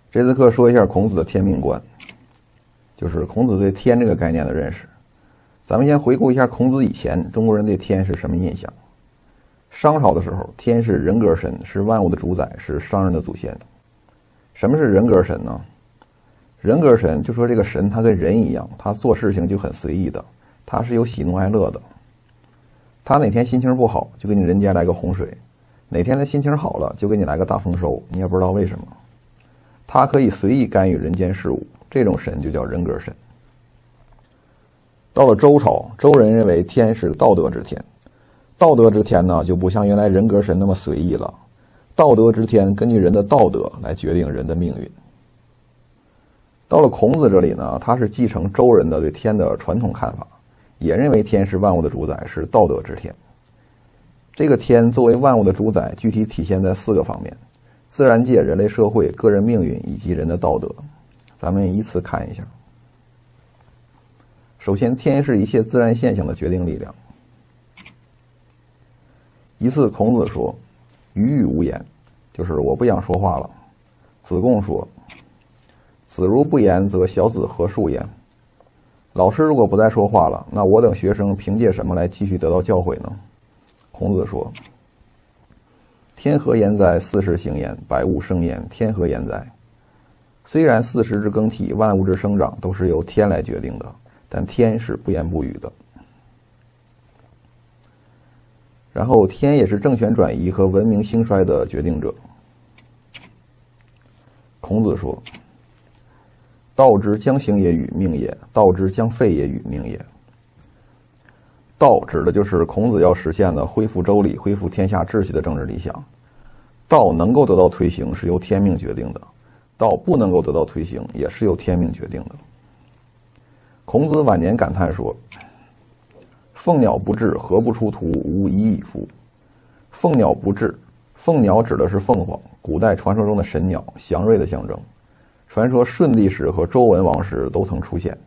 这次课说一下孔子的天命观，就是孔子对天这个概念的认识。咱们先回顾一下孔子以前中国人对天是什么印象。商朝的时候，天是人格神，是万物的主宰，是商人的祖先。什么是人格神呢？人格神就说这个神他跟人一样，他做事情就很随意的，他是有喜怒哀乐的。他哪天心情不好就给你人家来个洪水，哪天他心情好了就给你来个大丰收，你也不知道为什么。他可以随意干预人间事务，这种神就叫人格神。到了周朝，周人认为天是道德之天，道德之天呢就不像原来人格神那么随意了，道德之天根据人的道德来决定人的命运。到了孔子这里呢，他是继承周人的对天的传统看法，也认为天是万物的主宰，是道德之天。这个天作为万物的主宰，具体体现在4个方面：自然界、人类社会、个人命运以及人的道德。咱们依次看一下。首先，天是一切自然现象的决定力量。一次孔子说：“予无言”，就是我不想说话了。子贡说：“子如不言，则小子何述焉？”老师如果不再说话了，那我等学生凭借什么来继续得到教诲呢？孔子说：“天何言哉？四时行焉，百物生焉，天何言哉？”虽然4时之更替、万物之生长都是由天来决定的，但天是不言不语的。然后，天也是政权转移和文明兴衰的决定者。孔子说：“道之将行也与命也，道之将废也与命也。”道指的就是孔子要实现的恢复周礼、恢复天下秩序的政治理想。道能够得到推行是由天命决定的，道不能够得到推行也是由天命决定的。孔子晚年感叹说：“凤鸟不至，何不出图？无一矣夫。”凤鸟不至，凤鸟指的是凤凰，古代传说中的神鸟，祥瑞的象征。传说舜帝时和周文王时都曾出现，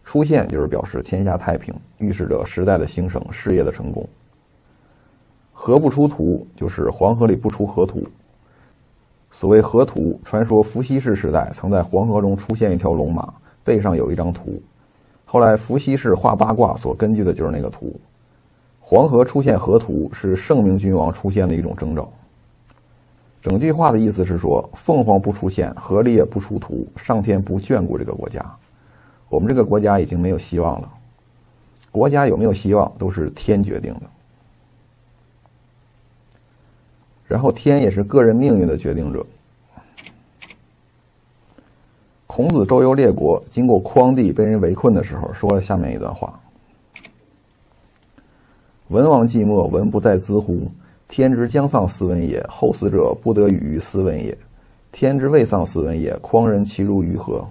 出现就是表示天下太平，预示着时代的兴盛，事业的成功。河不出图，就是黄河里不出河图。所谓河图，传说伏羲氏时代曾在黄河中出现一条龙马，背上有一张图。后来伏羲氏画八卦所根据的就是那个图。黄河出现河图是圣明君王出现的一种征兆。整句话的意思是说，凤凰不出现，河里也不出图，上天不眷顾这个国家，我们这个国家已经没有希望了。国家有没有希望都是天决定的。然后天也是个人命运的决定者。孔子周游列国，经过匡地被人围困的时候，说了下面一段话：“文王寂寞，文不在兹乎？天之将丧斯文也，后死者不得与于斯文也。天之未丧斯文也，匡人其如于何？”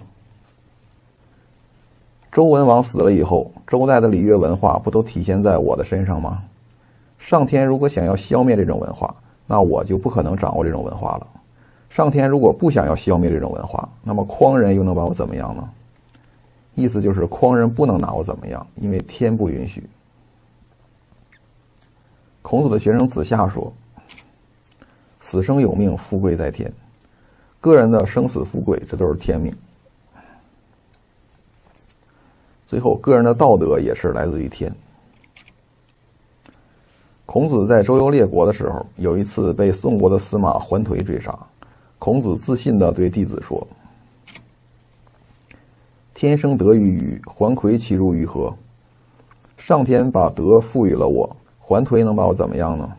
周文王死了以后，周代的礼乐文化不都体现在我的身上吗？上天如果想要消灭这种文化，那我就不可能掌握这种文化了。上天如果不想要消灭这种文化，那么匡人又能把我怎么样呢？意思就是匡人不能拿我怎么样，因为天不允许。孔子的学生子夏说：“死生有命，富贵在天。”个人的生死富贵，这都是天命。最后，个人的道德也是来自于天。孔子在周游列国的时候，有一次被宋国的司马桓颓追杀。孔子自信地对弟子说：“天生德于予，桓颓其如于何？”上天把德赋予了我，桓颓能把我怎么样呢？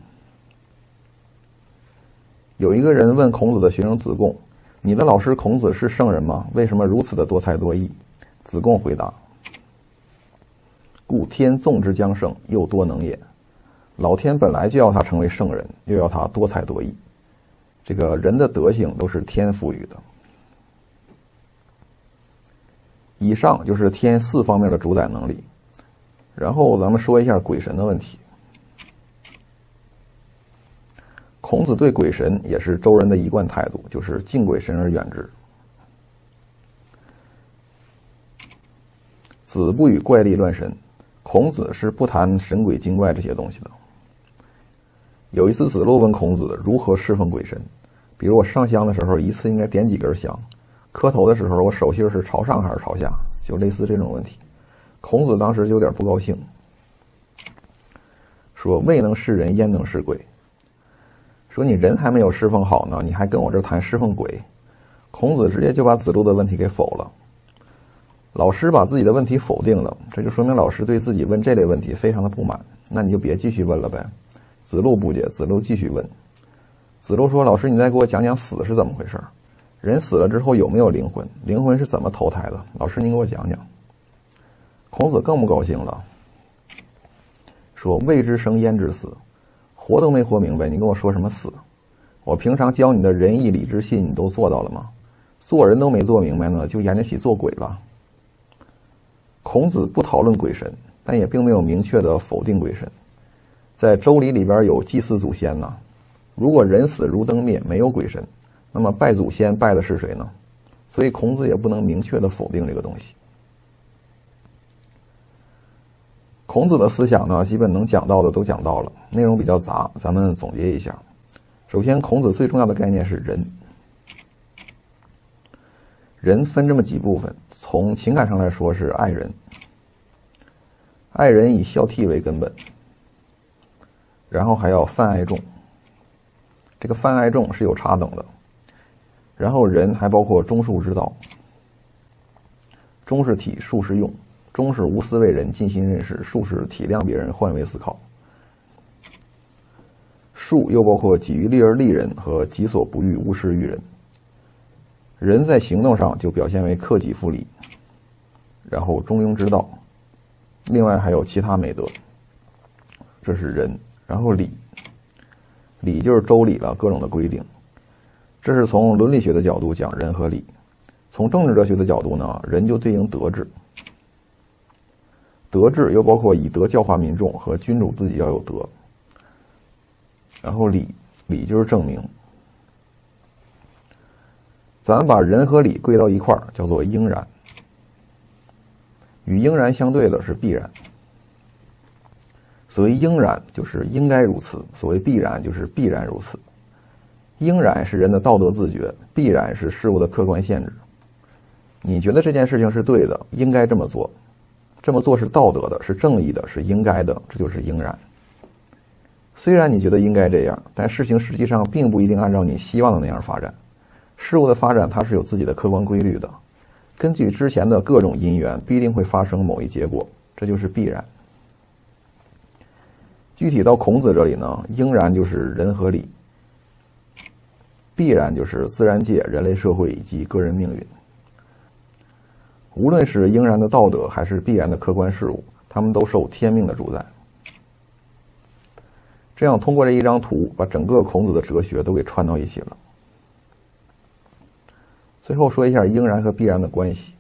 有一个人问孔子的学生子贡：“你的老师孔子是圣人吗？为什么如此的多才多艺？”子贡回答：“故天纵之将圣，又多能也。”老天本来就要他成为圣人，又要他多才多艺。这个人的德性都是天赋予的。以上就是天4方面的主宰能力。然后咱们说一下鬼神的问题。孔子对鬼神也是周人的一贯态度，就是敬鬼神而远之。子不与怪力乱神，孔子是不谈神鬼精怪这些东西的。有一次子路问孔子如何侍奉鬼神，比如我上香的时候一次应该点几根香，磕头的时候我手心是朝上还是朝下，就类似这种问题。孔子当时就有点不高兴，说未能事人焉能事鬼，说你人还没有侍奉好呢，你还跟我这谈侍奉鬼。孔子直接就把子路的问题给否了。老师把自己的问题否定了，这就说明老师对自己问这类问题非常的不满，那你就别继续问了呗。子路不解，子路继续问。子路说，老师你再给我讲讲死是怎么回事，人死了之后有没有灵魂，灵魂是怎么投胎的，老师您给我讲讲。孔子更不高兴了，说未知生焉知死，活都没活明白，你跟我说什么死？我平常教你的仁义礼智信你都做到了吗？做人都没做明白呢，就研究起做鬼了。孔子不讨论鬼神，但也并没有明确的否定鬼神。在周礼里边有祭祀祖先呢，如果人死如灯灭，没有鬼神，那么拜祖先拜的是谁呢？所以孔子也不能明确的否定这个东西。孔子的思想呢，基本能讲到的都讲到了，内容比较杂，咱们总结一下。首先，孔子最重要的概念是人。人分这么几部分，从情感上来说是爱人，爱人以孝悌为根本，然后还要泛爱众，这个泛爱众是有差等的，然后人还包括忠恕之道，忠是体，恕是用，忠是无私为人，尽心任事，恕是体谅别人，换位思考。恕又包括己欲立而利人和己所不欲，勿施于人。人在行动上就表现为克己复礼，然后中庸之道，另外还有其他美德，这是人。然后礼，礼就是周礼了，各种的规定，这是从伦理学的角度讲人和礼。从政治哲学的角度呢，人就对应德治，德治又包括以德教化民众和君主自己要有德。然后礼就是证明。咱们把人和礼归到一块儿，叫做应然。与应然相对的是必然。所谓应然就是应该如此，所谓必然就是必然如此。应然是人的道德自觉，必然是事物的客观限制。你觉得这件事情是对的，应该这么做，这么做是道德的，是正义的，是应该的，这就是应然。虽然你觉得应该这样，但事情实际上并不一定按照你希望的那样发展。事物的发展它是有自己的客观规律的，根据之前的各种因缘，必定会发生某一结果，这就是必然。具体到孔子这里呢，应然就是人和礼，必然就是自然界、人类社会以及个人命运。无论是应然的道德还是必然的客观事物，它们都受天命的主宰。这样通过这一张图，把整个孔子的哲学都给串到一起了。最后说一下应然和必然的关系。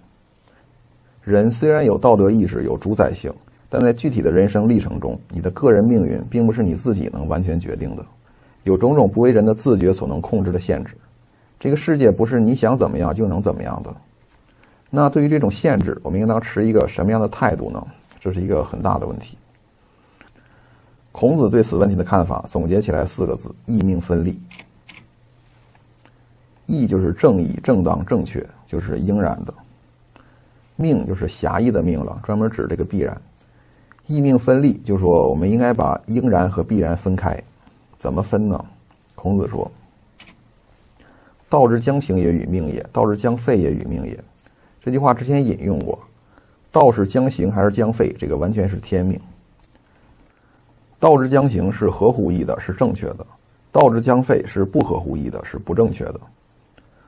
人虽然有道德意识，有主宰性，但在具体的人生历程中，你的个人命运并不是你自己能完全决定的，有种种不为人的自觉所能控制的限制。这个世界不是你想怎么样就能怎么样的。那对于这种限制，我们应当持一个什么样的态度呢？这是一个很大的问题。孔子对此问题的看法总结起来4个字：义命分立。义就是正义、正当、正确，就是应然的；命就是狭义的命了，专门指这个必然。义命分立，就说我们应该把应然和必然分开。怎么分呢？孔子说：道之将行也与命也，道之将废也与命也。这句话之前引用过，道是将行还是将废，这个完全是天命。道之将行是合乎义的，是正确的；道之将废是不合乎义的，是不正确的。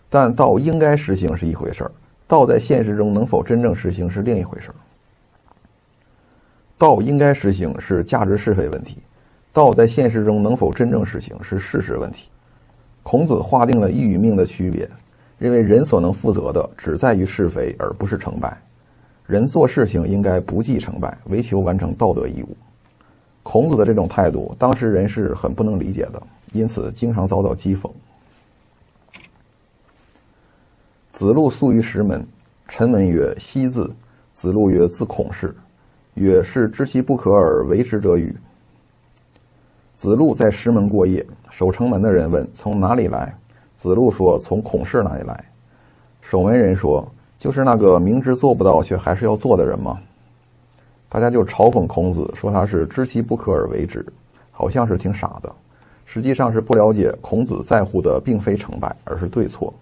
但道应该实行是一回事儿，道在现实中能否真正实行是另一回事儿。道应该实行是价值是非问题，道在现实中能否真正实行是事实问题。孔子划定了义与命的区别，认为人所能负责的只在于是非，而不是成败。人做事情应该不计成败，唯求完成道德义务。孔子的这种态度，当时人是很不能理解的，因此经常遭到讥讽。子路宿于石门，臣闻曰：昔自。子路曰：自孔氏。曰：是知其不可而为之者与？子路在石门过夜，守城门的人问：从哪里来？子路说：从孔氏那里来。守门人说：“就是那个明知做不到却还是要做的人吗？”大家就嘲讽孔子，说他是知其不可而为之，好像是挺傻的，实际上是不了解孔子在乎的并非成败，而是对错。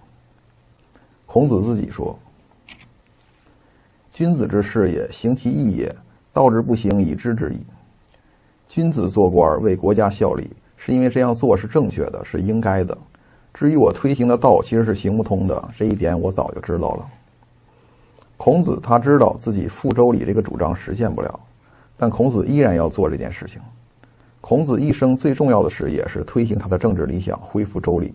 孔子自己说：“君子之事也，行其义也，道之不行，以知之矣。”君子做官为国家效力，是因为这样做是正确的，是应该的。至于我推行的道其实是行不通的，这一点我早就知道了。孔子他知道自己复周礼这个主张实现不了，但孔子依然要做这件事情。孔子一生最重要的事业是推行他的政治理想，恢复周礼。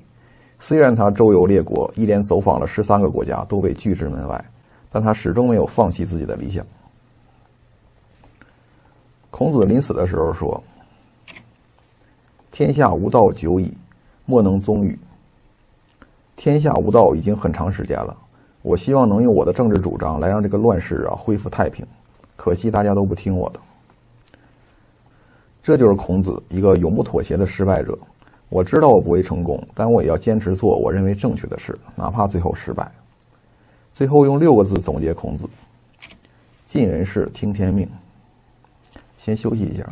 虽然他周游列国，一连走访了13个国家，都被拒之门外，但他始终没有放弃自己的理想。孔子临死的时候说：“天下无道久矣，莫能宗禹。”天下无道已经很长时间了，我希望能用我的政治主张来让这个乱世恢复太平，可惜大家都不听我的。这就是孔子，一个永不妥协的失败者。我知道我不会成功，但我也要坚持做我认为正确的事，哪怕最后失败。最后用6个字总结孔子：尽人事，听天命。先休息一下。